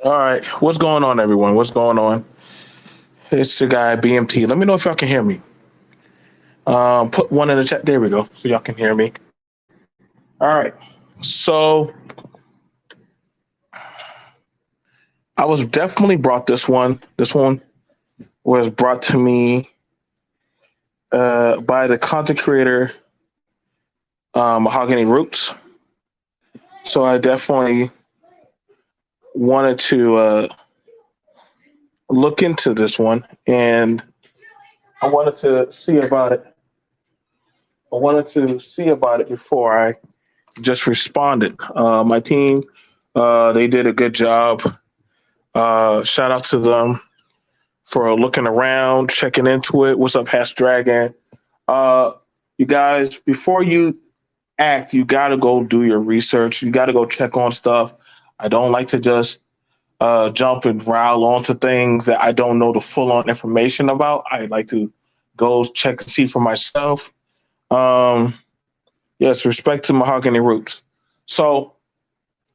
All right, what's going on, everyone? What's going on? It's the guy BMT. Let me know if y'all can hear me. Put one in the chat. There we go, so y'all can hear me. All right. So I was definitely brought this one. This one was brought to me by the content creator Mahogany Roots. So I definitely wanted to look into this one, and I wanted to see about it. I wanted to see about it before I just responded. My team, they did a good job. Shout out to them for looking around, checking into it. What's up, Hash Dragon? You guys, before you act, you got to go do your research. You got to go check on stuff. I don't like to just jump and rile onto things that I don't know the full on information about. I like to go check and see for myself. Yes, respect to Mahogany Roots. So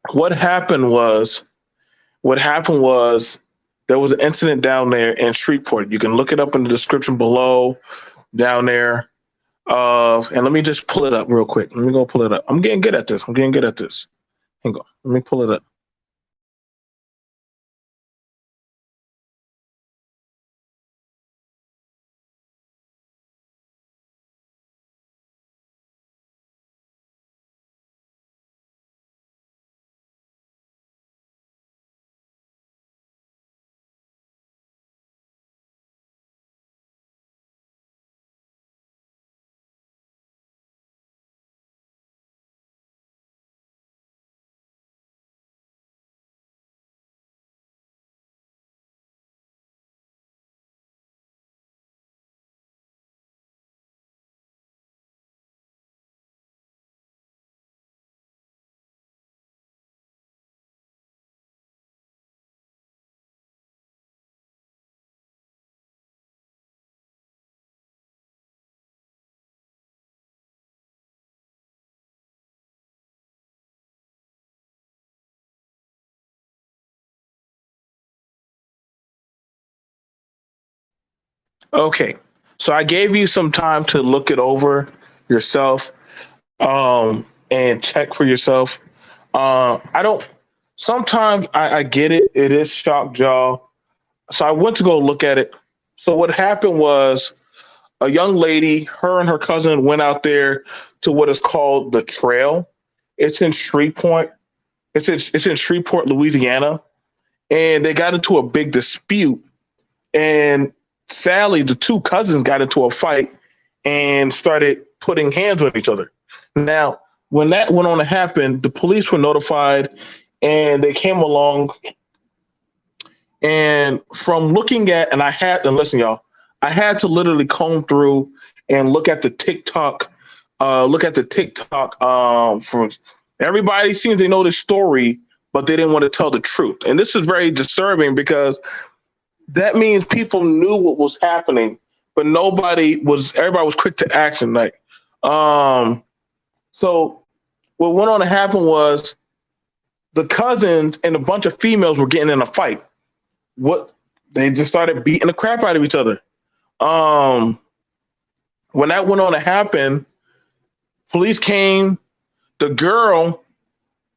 what happened was there was an incident down there in Shreveport. You can look it up in the description below down there. And let me just pull it up real quick. Let me go pull it up. I'm getting good at this. Hang on. Let me pull it up. Okay. So I gave you some time to look it over yourself, and check for yourself. I don't. Sometimes I get it. It is shock jaw. So I went to go look at it. So what happened was a young lady, her and her cousin went out there to what is called the trail. It's in Shreveport. It's in Shreveport, Louisiana, and they got into a big dispute. And sadly, the two cousins got into a fight and started putting hands on each other. Now, when that went on to happen, the police were notified, and they came along. And from looking at, and listen, y'all, I had to literally comb through and look at the TikTok look at the TikTok. For everybody seems they know the story, but they didn't want to tell the truth, and this is very disturbing because that means people knew what was happening, but everybody was quick to action. Um, so what went on to happen was the cousins and a bunch of females were getting in a fight. What They just started beating the crap out of each other. Um, when that went on to happen, police came. The girl,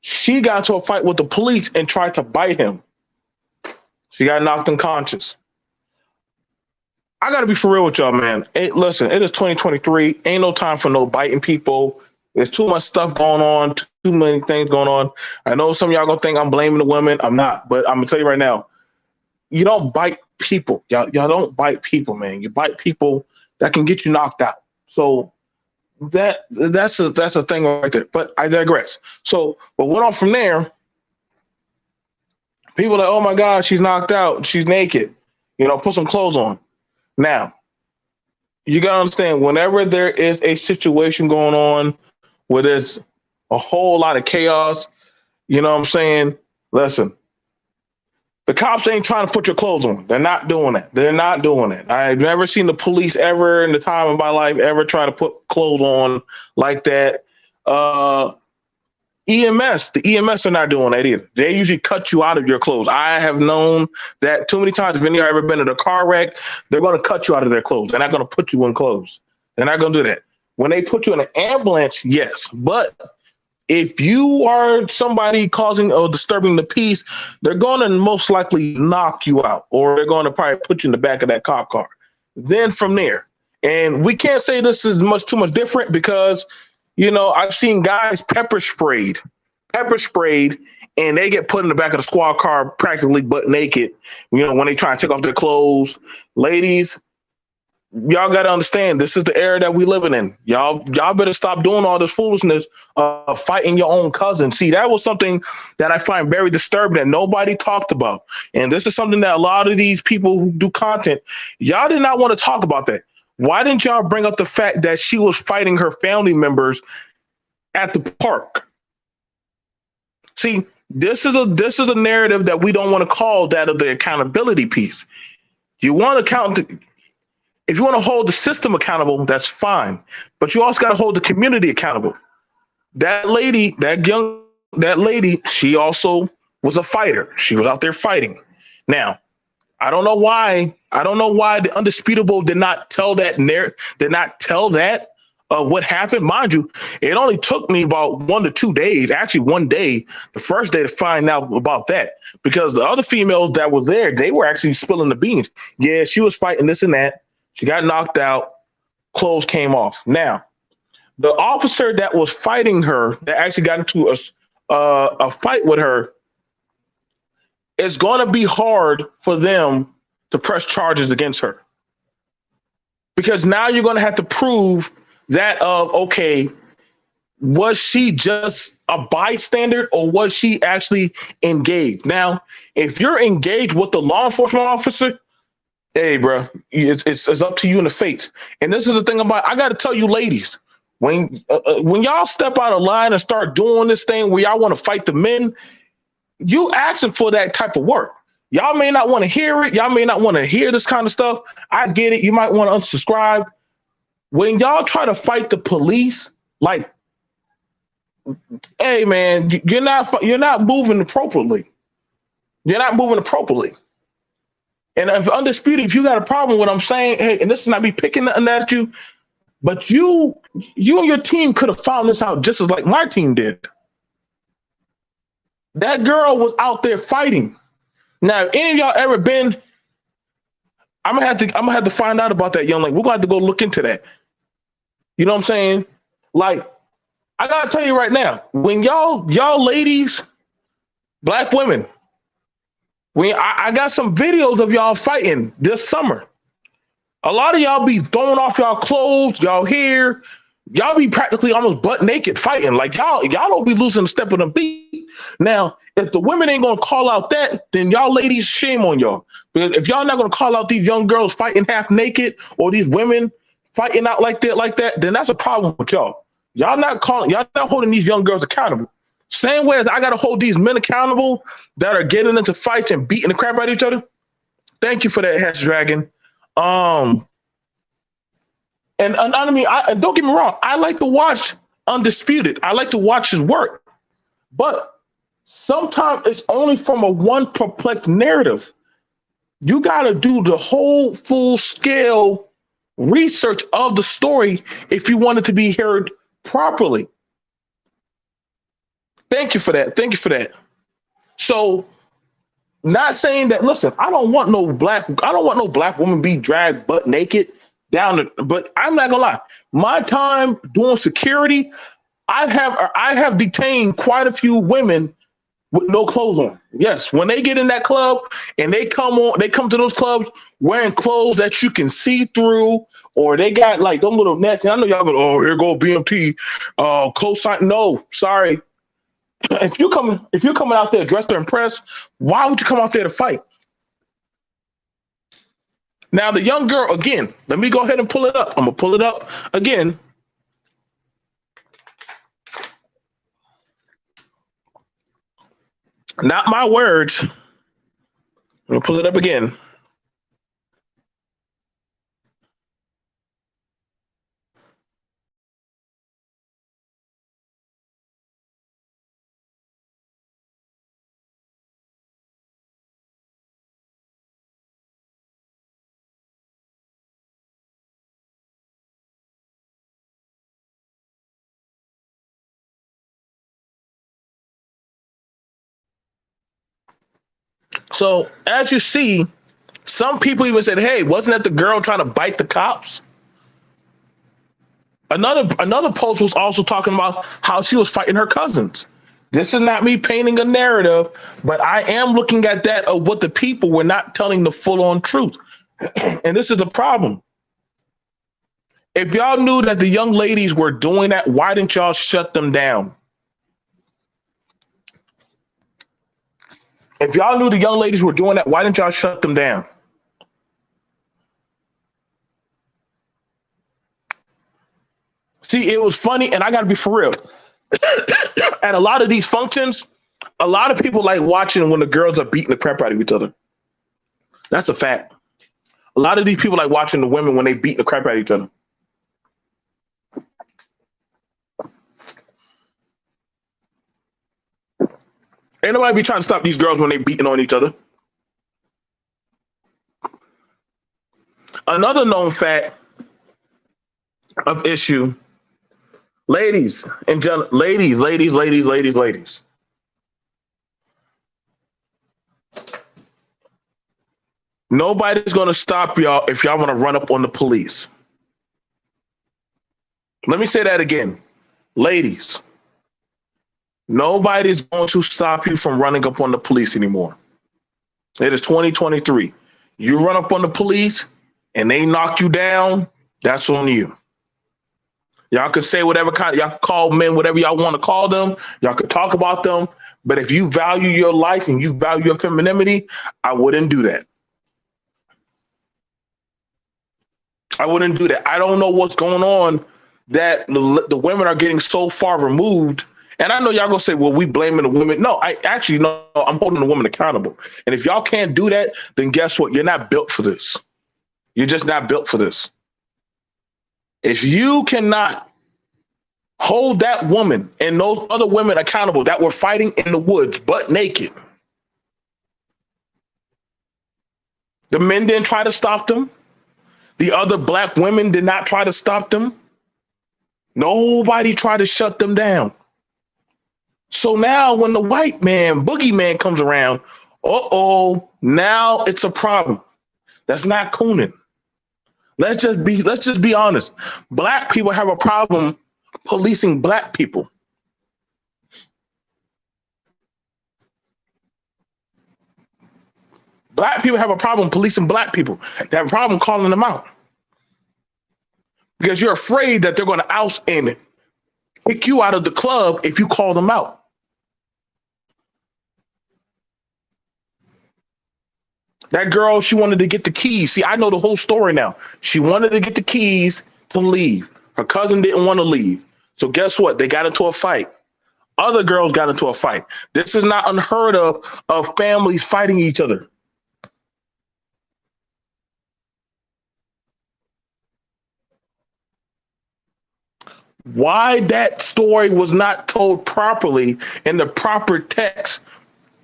she got into a fight with the police and tried to bite him. She got knocked unconscious. I got to be for real with y'all, man. Listen, it is 2023. Ain't no time for no biting people. There's too much stuff going on, too many things going on. I know some of y'all gonna think I'm blaming the women. I'm not, but I'm gonna tell you right now, you don't bite people. Y'all don't bite people, man. You bite people that can get you knocked out. So that's a thing right there. But I digress. So what went on from there? People are like, oh my God, she's knocked out. She's naked. Put some clothes on. Now, you got to understand, whenever there is a situation going on where there's a whole lot of chaos, you know what I'm saying? Listen, the cops ain't trying to put your clothes on. They're not doing that. They're not doing it. I've never seen the police ever in the time of my life ever try to put clothes on like that. The EMS are not doing that either. They usually cut you out of your clothes. I have known that too many times. If any of you ever been in a car wreck, they're going to cut you out of their clothes. They're not going to put you in clothes. They're not going to do that. When they put you in an ambulance, yes. But if you are somebody causing or disturbing the peace, they're going to most likely knock you out, or they're going to probably put you in the back of that cop car. Then from there, and we can't say this is too much different because I've seen guys pepper sprayed, and they get put in the back of the squad car practically butt naked, when they try and take off their clothes. Ladies, y'all got to understand, this is the era that we living in. Y'all better stop doing all this foolishness of fighting your own cousin. See, that was something that I find very disturbing that nobody talked about. And this is something that a lot of these people who do content, y'all did not want to talk about that. Why didn't y'all bring up the fact that she was fighting her family members at the park? See, this is a narrative that we don't want to call that of the accountability piece. You want to if you want to hold the system accountable, that's fine. But you also got to hold the community accountable. That lady, she also was a fighter. She was out there fighting. Now, I don't know why the Undisputable did not tell that what happened. Mind you, it only took me about 1 to 2 days, actually 1 day, the first day, to find out about that, because the other females that were there, they were actually spilling the beans. Yeah, she was fighting this and that. She got knocked out. Clothes came off. Now, the officer that was fighting her, that actually got into a fight with her, it's going to be hard for them to press charges against her, because now you're going to have to prove that okay, was she just a bystander or was she actually engaged? Now, if you're engaged with the law enforcement officer, hey, bro, it's up to you in the face. And this is the thing I got to tell you, ladies, when y'all step out of line and start doing this thing where y'all want to fight the men, you asking for that type of work. Y'all may not want to hear it. Y'all may not want to hear this kind of stuff. I get it. You might want to unsubscribe. When y'all try to fight the police, like, hey, man, you're not moving appropriately. You're not moving appropriately. And if Undisputed, if you got a problem with what I'm saying, hey, and this is not me picking nothing at you, but you and your team could have found this out just as like my team did. That girl was out there fighting. Now, if any of y'all ever been, I'm gonna have to find out about that young lady. We're gonna have to go look into that. You know what I'm saying? Like, I gotta tell you right now, when y'all ladies, black women, I got some videos of y'all fighting this summer. A lot of y'all be throwing off y'all clothes, y'all hair, y'all be practically almost butt naked fighting. Like y'all don't be losing a step of the beat. Now, if the women ain't gonna call out that, then y'all ladies, shame on y'all. Because if y'all not gonna call out these young girls fighting half naked or these women fighting out like that, then that's a problem with y'all. Y'all not holding these young girls accountable. Same way as I got to hold these men accountable that are getting into fights and beating the crap out of each other. Thank you for that, Hatch Dragon. Um, and I mean, don't get me wrong. I like to watch Undisputed. I like to watch his work, but sometimes it's only from a one perplexed narrative. You got to do the whole full scale research of the story if you want it to be heard properly. Thank you for that. Thank you for that. So, not saying that. Listen, I don't want no black woman be dragged butt naked down. But I'm not gonna lie. My time doing security, I have detained quite a few women with no clothes on. Yes, when they get in that club and they come to those clubs wearing clothes that you can see through, or they got like them little nets. And I know y'all go, oh, here go BMT, cosign. No, sorry. If you're coming out there dressed to impress, why would you come out there to fight? Now the young girl again. Let me go ahead and pull it up. I'm gonna pull it up again. Not my words. I'm gonna pull it up again. So as you see, some people even said, "Hey, wasn't that the girl trying to bite the cops?" Another post was also talking about how she was fighting her cousins. This is not me painting a narrative, but I am looking at that of what the people were not telling the full on truth. And this is the problem. If y'all knew that the young ladies were doing that, why didn't y'all shut them down? If y'all knew the young ladies were doing that, why didn't y'all shut them down? See, it was funny, and I got to be for real. At a lot of these functions, a lot of people like watching when the girls are beating the crap out of each other. That's a fact. A lot of these people like watching the women when they beat the crap out of each other. Ain't nobody be trying to stop these girls when they beating on each other. Another known fact of issue, ladies and gentlemen, ladies. Nobody's going to stop y'all if y'all want to run up on the police. Let me say that again. Ladies, nobody's going to stop you from running up on the police anymore. It is 2023. You run up on the police and they knock you down, that's on you. Y'all can say whatever y'all can call men, whatever y'all want to call them. Y'all can talk about them. But if you value your life and you value your femininity, I wouldn't do that. I wouldn't do that. I don't know what's going on that the women are getting so far removed. And I know y'all gonna say, well, we blaming the women. No, I actually no, I'm holding the women accountable. And if y'all can't do that, then guess what? You're not built for this. You're just not built for this. If you cannot hold that woman and those other women accountable that were fighting in the woods butt naked, the men didn't try to stop them. The other black women did not try to stop them. Nobody tried to shut them down. So now when the white man, boogeyman comes around, now it's a problem. That's not cooning. Let's just be honest. Black people have a problem policing black people. Black people have a problem policing black people. They have a problem calling them out. Because you're afraid that they're going to oust and kick you out of the club if you call them out. That girl, she wanted to get the keys. See, I know the whole story now. She wanted to get the keys to leave. Her cousin didn't want to leave. So guess what? They got into a fight. Other girls got into a fight. This is not unheard of families fighting each other. Why that story was not told properly in the proper text,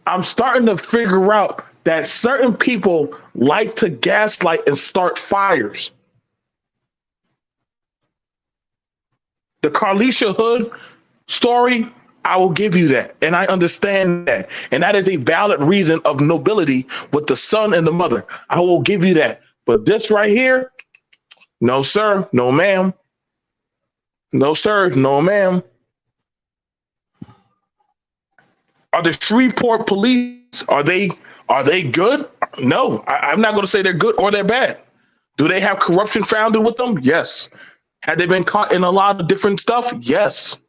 I'm starting to figure out that certain people like to gaslight and start fires. The Carlisha Hood story, I will give you that. And I understand that. And that is a valid reason of nobility with the son and the mother. I will give you that. But this right here, no, sir. No, ma'am. No, sir. No, ma'am. Are the Shreveport police, are they good? No, I'm not going to say they're good or they're bad. Do they have corruption founded with them? Yes. Had they been caught in a lot of different stuff? Yes.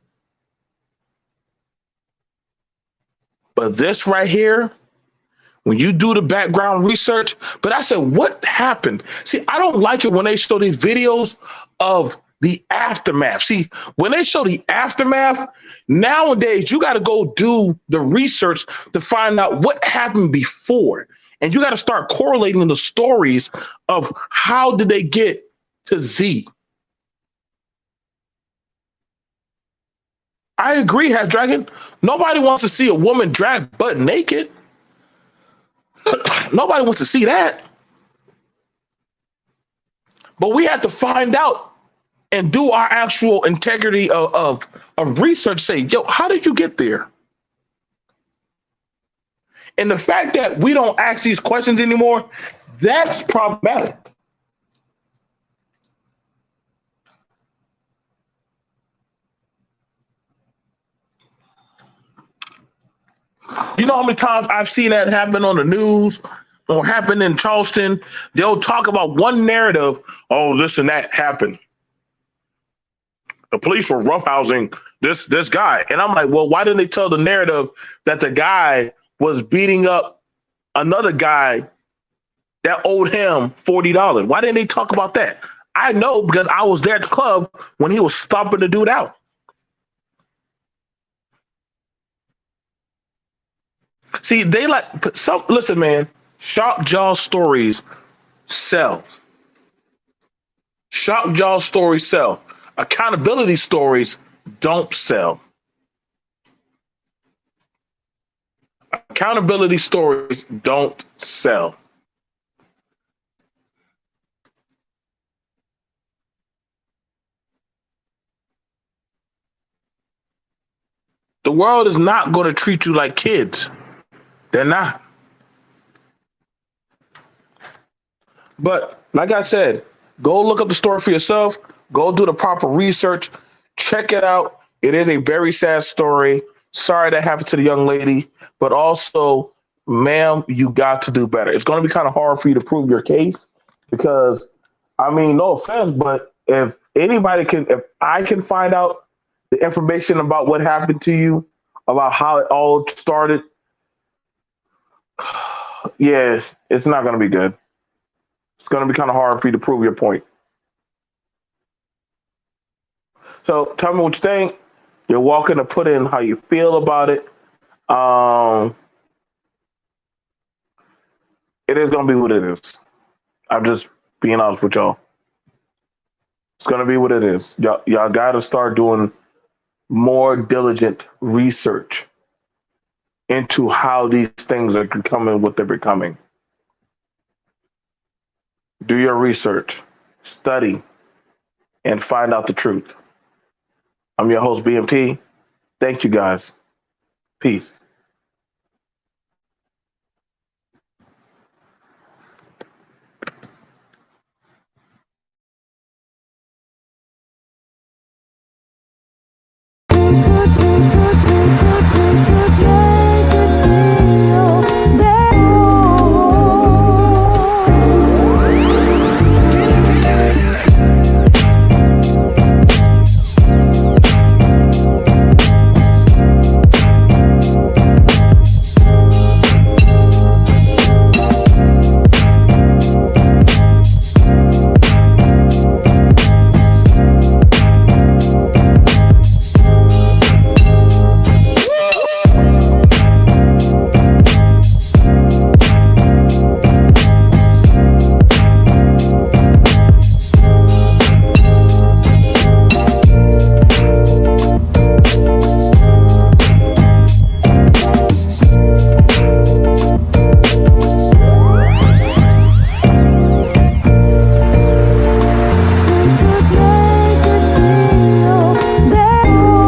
But this right here, when you do the background research, but I said, what happened? See, I don't like it when they show these videos of the aftermath. See, when they show the aftermath, nowadays you got to go do the research to find out what happened before. And you got to start correlating the stories of how did they get to Z. I agree, Half Dragon. Nobody wants to see a woman drag butt naked. Nobody wants to see that. But we have to find out and do our actual integrity of research. Say, yo, how did you get there? And the fact that we don't ask these questions anymore, that's problematic. You know how many times I've seen that happen on the news or happen in Charleston? They'll talk about one narrative. Oh, this and that happened. The police were roughhousing this guy. And I'm like, well, why didn't they tell the narrative that the guy was beating up another guy that owed him $40? Why didn't they talk about that? I know because I was there at the club when he was stomping the dude out. See, they like some. Listen, man. Shock jaw stories sell. Shock jaw stories sell. Accountability stories don't sell. Accountability stories don't sell. The world is not going to treat you like kids. They're not. But like I said, go look up the story for yourself. Go do the proper research. Check it out. It is a very sad story. Sorry that happened to the young lady, but also, ma'am, you got to do better. It's going to be kind of hard for you to prove your case because, I mean, no offense, but if I can find out the information about what happened to you, about how it all started, yeah, it's not going to be good. It's going to be kind of hard for you to prove your point. So tell me what you think. You're welcome to put in how you feel about it. It is going to be what it is. I'm just being honest with y'all. It's going to be what it is. Y'all got to start doing more diligent research into how these things are becoming what they're becoming. Do your research, study, and find out the truth. I'm your host, BMT. Thank you, guys. Peace. Yeah.